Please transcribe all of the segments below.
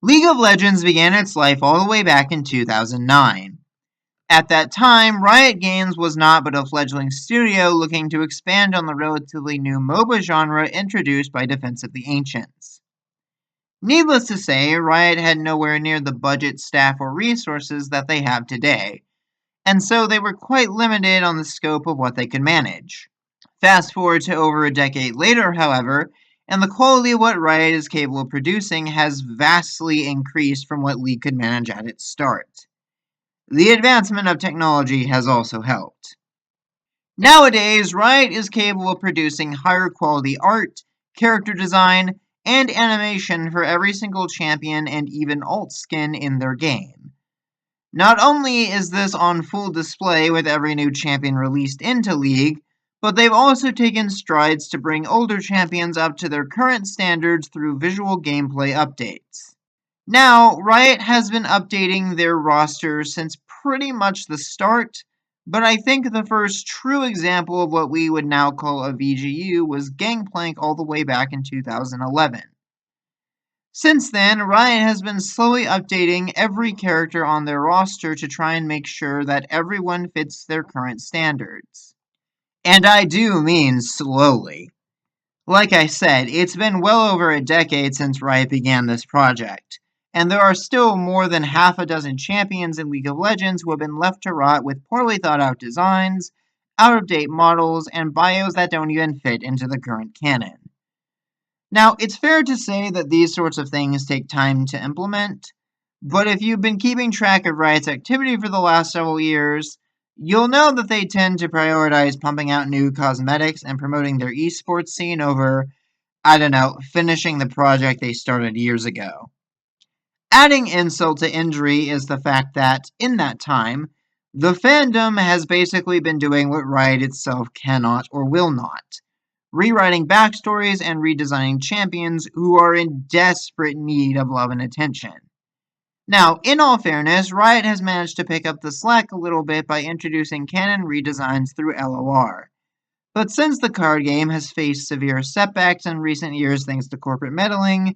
League of Legends began its life all the way back in 2009. At that time, Riot Games was not but a fledgling studio looking to expand on the relatively new MOBA genre introduced by Defense of the Ancients. Needless to say, Riot had nowhere near the budget, staff, or resources that they have today, and so they were quite limited on the scope of what they could manage. Fast forward to over a decade later, however, and the quality of what Riot is capable of producing has vastly increased from what League could manage at its start. The advancement of technology has also helped. Nowadays, Riot is capable of producing higher quality art, character design, and animation for every single champion and even alt skin in their game. Not only is this on full display with every new champion released into League, but they've also taken strides to bring older champions up to their current standards through visual gameplay updates. Now, Riot has been updating their roster since pretty much the start, but I think the first true example of what we would now call a VGU was Gangplank all the way back in 2011. Since then, Riot has been slowly updating every character on their roster to try and make sure that everyone fits their current standards. And I do mean slowly. Like I said, it's been well over a decade since Riot began this project, and there are still more than half a dozen champions in League of Legends who have been left to rot with poorly thought out designs, out-of-date models, and bios that don't even fit into the current canon. Now, it's fair to say that these sorts of things take time to implement, but if you've been keeping track of Riot's activity for the last several years, you'll know that they tend to prioritize pumping out new cosmetics and promoting their esports scene over, finishing the project they started years ago. Adding insult to injury is the fact that, in that time, the fandom has basically been doing what Riot itself cannot or will not, rewriting backstories and redesigning champions who are in desperate need of love and attention. Now, in all fairness, Riot has managed to pick up the slack a little bit by introducing canon redesigns through LOR. But since the card game has faced severe setbacks in recent years thanks to corporate meddling,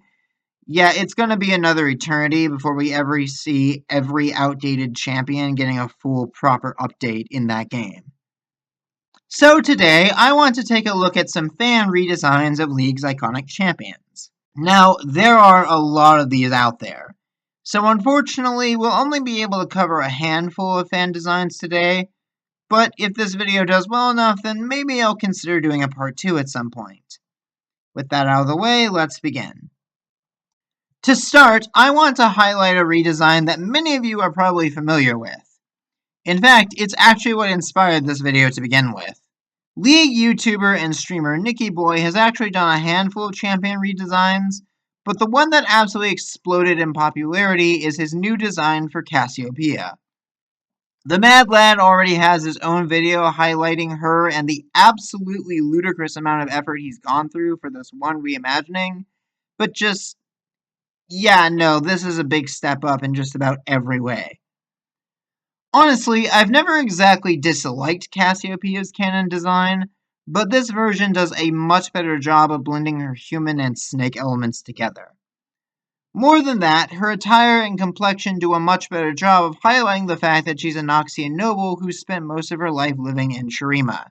it's going to be another eternity before we ever see every outdated champion getting a full proper update in that game. So today, I want to take a look at some fan redesigns of League's iconic champions. Now, there are a lot of these out there. So unfortunately, we'll only be able to cover a handful of fan designs today, but if this video does well enough, then maybe I'll consider doing a part 2 at some point. With that out of the way, let's begin. To start, I want to highlight a redesign that many of you are probably familiar with. In fact, it's actually what inspired this video to begin with. League YouTuber and streamer Nicky Boy has actually done a handful of champion redesigns, but the one that absolutely exploded in popularity is his new design for Cassiopeia. The Mad Lad already has his own video highlighting her and the absolutely ludicrous amount of effort he's gone through for this one reimagining, but this is a big step up in just about every way. Honestly, I've never exactly disliked Cassiopeia's canon design, but this version does a much better job of blending her human and snake elements together. More than that, her attire and complexion do a much better job of highlighting the fact that she's a Noxian noble who spent most of her life living in Shurima.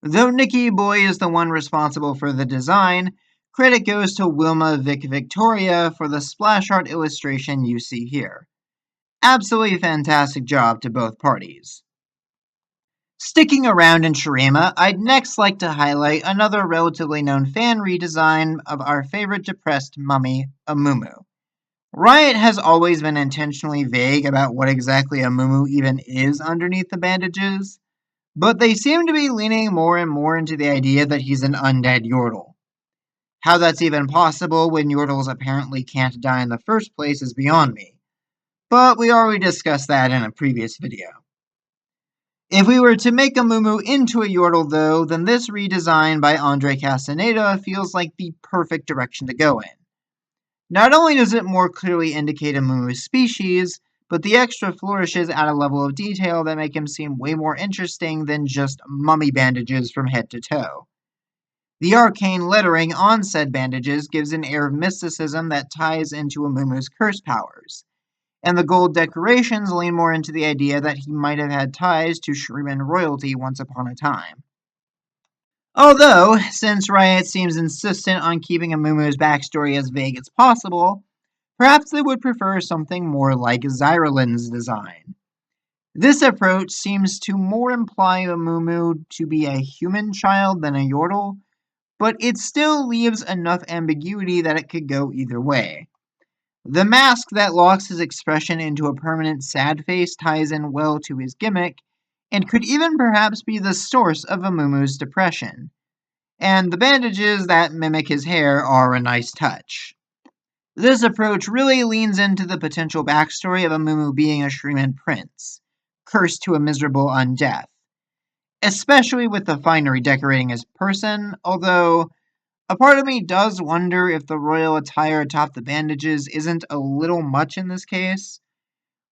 Though Nicky Boy is the one responsible for the design, credit goes to Wilma Vic Victoria for the splash art illustration you see here. Absolutely fantastic job to both parties. Sticking around in Shurima, I'd next like to highlight another relatively known fan redesign of our favorite depressed mummy, Amumu. Riot has always been intentionally vague about what exactly Amumu even is underneath the bandages, but they seem to be leaning more and more into the idea that he's an undead Yordle. How that's even possible when Yordles apparently can't die in the first place is beyond me, but we already discussed that in a previous video. If we were to make Amumu into a Yordle, though, then this redesign by Andre Castaneda feels like the perfect direction to go in. Not only does it more clearly indicate Amumu's species, but the extra flourishes add a level of detail that make him seem way more interesting than just mummy bandages from head to toe. The arcane lettering on said bandages gives an air of mysticism that ties into Amumu's curse powers, and the gold decorations lean more into the idea that he might have had ties to Shuriman royalty once upon a time. Although, since Riot seems insistent on keeping Amumu's backstory as vague as possible, perhaps they would prefer something more like Zyralin's design. This approach seems to more imply Amumu to be a human child than a Yordle, but it still leaves enough ambiguity that it could go either way. The mask that locks his expression into a permanent sad face ties in well to his gimmick, and could even perhaps be the source of Amumu's depression. And the bandages that mimic his hair are a nice touch. This approach really leans into the potential backstory of Amumu being a Shuriman prince, cursed to a miserable undeath, especially with the finery decorating his person, although a part of me does wonder if the royal attire atop the bandages isn't a little much in this case.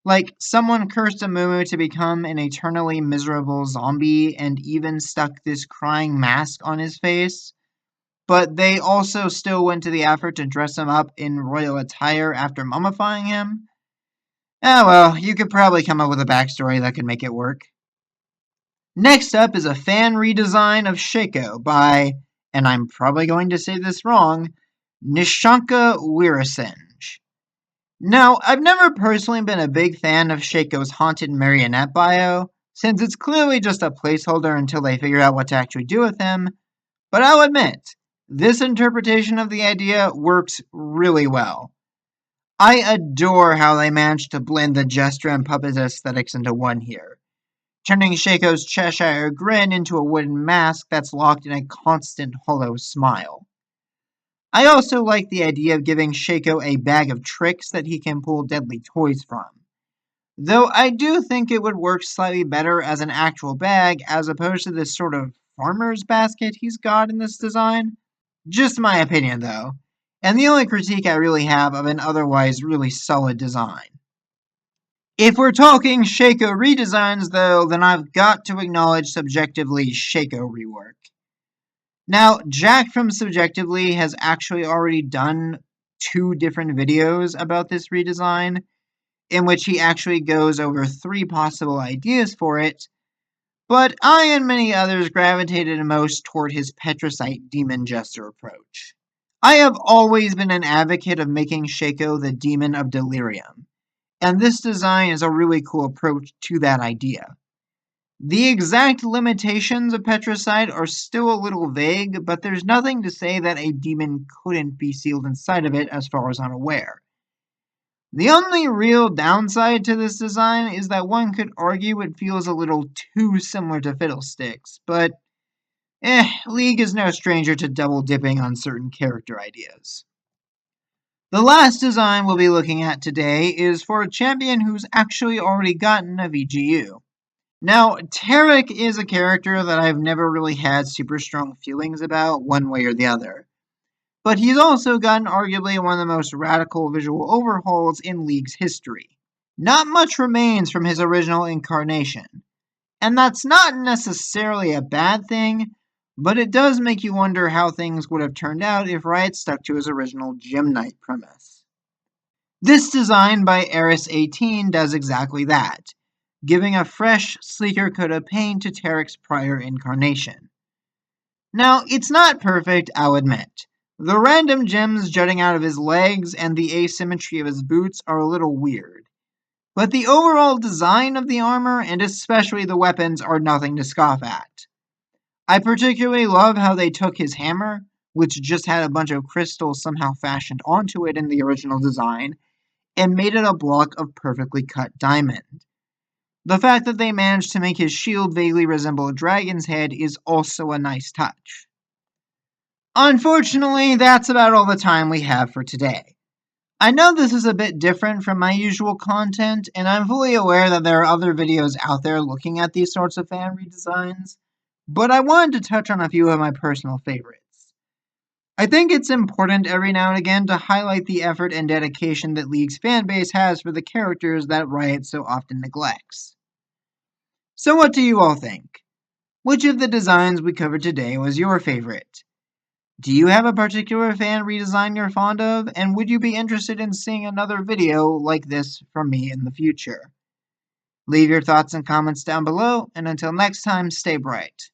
Like, someone cursed Amumu to become an eternally miserable zombie and even stuck this crying mask on his face, but they also still went to the effort to dress him up in royal attire after mummifying him. Ah well, you could probably come up with a backstory that could make it work. Next up is a fan redesign of Shaco by, and I'm probably going to say this wrong, Nishanka Wirasinj. Now, I've never personally been a big fan of Shaco's haunted marionette bio, since it's clearly just a placeholder until they figure out what to actually do with him, but I'll admit, this interpretation of the idea works really well. I adore how they managed to blend the jester and puppet aesthetics into one here, turning Shaco's Cheshire grin into a wooden mask that's locked in a constant hollow smile. I also like the idea of giving Shaco a bag of tricks that he can pull deadly toys from, though I do think it would work slightly better as an actual bag as opposed to this sort of farmer's basket he's got in this design. Just my opinion, though, and the only critique I really have of an otherwise really solid design. If we're talking Shaco redesigns, though, then I've got to acknowledge Subjectively Shaco rework. Now, Jack from Subjectively has actually already done 2 different videos about this redesign, in which he actually goes over 3 possible ideas for it, but I and many others gravitated most toward his Petricite Demon Jester approach. I have always been an advocate of making Shaco the Demon of Delirium, and this design is a really cool approach to that idea. The exact limitations of Petricite are still a little vague, but there's nothing to say that a demon couldn't be sealed inside of it as far as I'm aware. The only real downside to this design is that one could argue it feels a little too similar to Fiddlesticks, but League is no stranger to double dipping on certain character ideas. The last design we'll be looking at today is for a champion who's actually already gotten a VGU. Now, Taric is a character that I've never really had super strong feelings about one way or the other, but he's also gotten arguably one of the most radical visual overhauls in League's history. Not much remains from his original incarnation, and that's not necessarily a bad thing, but it does make you wonder how things would have turned out if Riot stuck to his original Gem Knight premise. This design by Eris18 does exactly that, giving a fresh, sleeker coat of paint to Taric's prior incarnation. Now, it's not perfect, I'll admit. The random gems jutting out of his legs and the asymmetry of his boots are a little weird, but the overall design of the armor, and especially the weapons, are nothing to scoff at. I particularly love how they took his hammer, which just had a bunch of crystals somehow fashioned onto it in the original design, and made it a block of perfectly cut diamond. The fact that they managed to make his shield vaguely resemble a dragon's head is also a nice touch. Unfortunately, that's about all the time we have for today. I know this is a bit different from my usual content, and I'm fully aware that there are other videos out there looking at these sorts of fan redesigns, but I wanted to touch on a few of my personal favorites. I think it's important every now and again to highlight the effort and dedication that League's fanbase has for the characters that Riot so often neglects. So what do you all think? Which of the designs we covered today was your favorite? Do you have a particular fan redesign you're fond of, and would you be interested in seeing another video like this from me in the future? Leave your thoughts and comments down below, and until next time, stay bright.